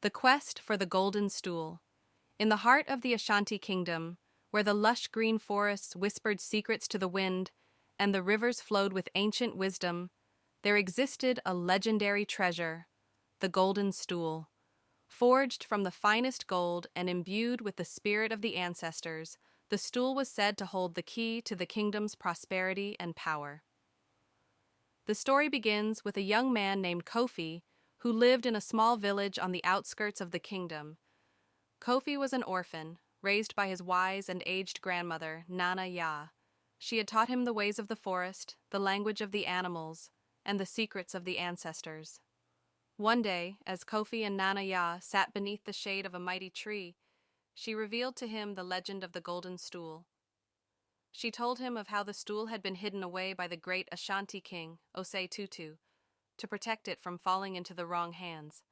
The Quest for the Golden Stool. In the heart of the Ashanti Kingdom, where the lush green forests whispered secrets to the wind and the rivers flowed with ancient wisdom, there existed a legendary treasure, the Golden Stool. Forged from the finest gold and imbued with the spirit of the ancestors, the stool was said to hold the key to the kingdom's prosperity and power. The story begins with a young man named Kofi, who lived in a small village on the outskirts of the kingdom. Kofi was an orphan, raised by his wise and aged grandmother, Nana Ya. She had taught him the ways of the forest, the language of the animals, and the secrets of the ancestors. One day, as Kofi and Nana Ya sat beneath the shade of a mighty tree, she revealed to him the legend of the Golden Stool. She told him of how the stool had been hidden away by the great Ashanti king, Osei Tutu, to protect it from falling into the wrong hands.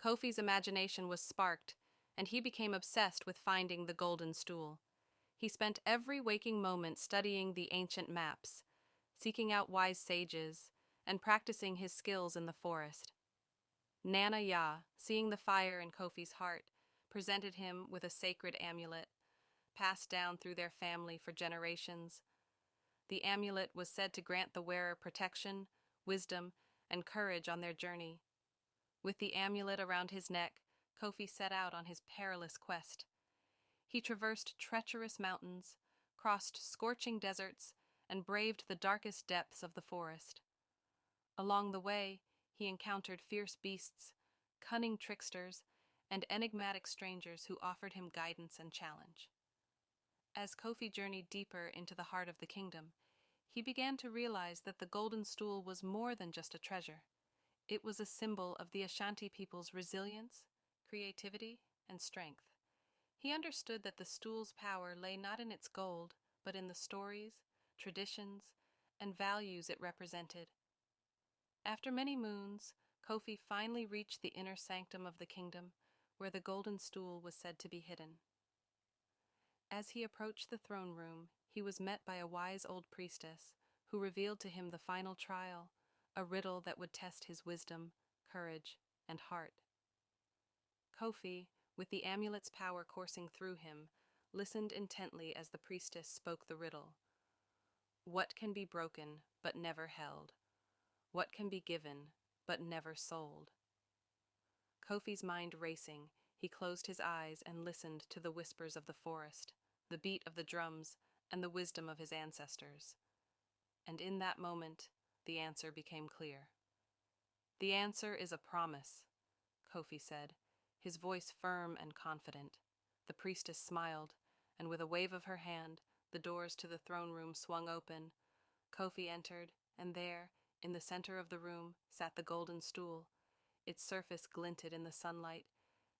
Kofi's imagination was sparked, and he became obsessed with finding the Golden Stool. He spent every waking moment studying the ancient maps, seeking out wise sages, and practicing his skills in the forest. Nana Ya, seeing the fire in Kofi's heart, presented him with a sacred amulet, passed down through their family for generations. The amulet was said to grant the wearer protection, wisdom, and courage on their journey. With the amulet around his neck, Kofi set out on his perilous quest. He traversed treacherous mountains, crossed scorching deserts, and braved the darkest depths of the forest. Along the way, he encountered fierce beasts, cunning tricksters, and enigmatic strangers who offered him guidance and challenge. As Kofi journeyed deeper into the heart of the kingdom, he began to realize that the Golden Stool was more than just a treasure. It was a symbol of the Ashanti people's resilience, creativity, and strength. He understood that the stool's power lay not in its gold, but in the stories, traditions, and values it represented. After many moons, Kofi finally reached the inner sanctum of the kingdom, where the Golden Stool was said to be hidden. As he approached the throne room, he was met by a wise old priestess who revealed to him the final trial, a riddle that would test his wisdom, courage, and heart. Kofi, with the amulet's power coursing through him, listened intently as the priestess spoke the riddle. What can be broken but never held? What can be given but never sold? Kofi's mind racing, he closed his eyes and listened to the whispers of the forest, the beat of the drums, and the wisdom of his ancestors. And in that moment, the answer became clear. The answer is a promise, Kofi said, his voice firm and confident. The priestess smiled, and with a wave of her hand, the doors to the throne room swung open. Kofi entered, and there, in the center of the room, sat the Golden Stool. Its surface glinted in the sunlight,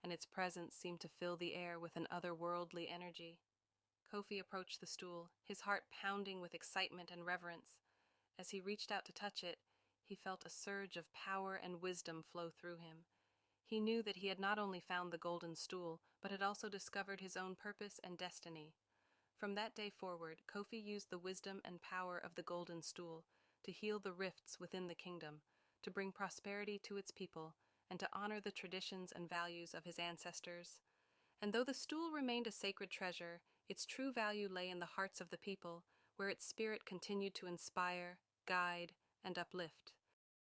and its presence seemed to fill the air with an otherworldly energy. Kofi approached the stool, his heart pounding with excitement and reverence. As he reached out to touch it, he felt a surge of power and wisdom flow through him. He knew that he had not only found the Golden Stool, but had also discovered his own purpose and destiny. From that day forward, Kofi used the wisdom and power of the Golden Stool to heal the rifts within the kingdom, to bring prosperity to its people, and to honor the traditions and values of his ancestors. And though the stool remained a sacred treasure, its true value lay in the hearts of the people, where its spirit continued to inspire, guide, and uplift.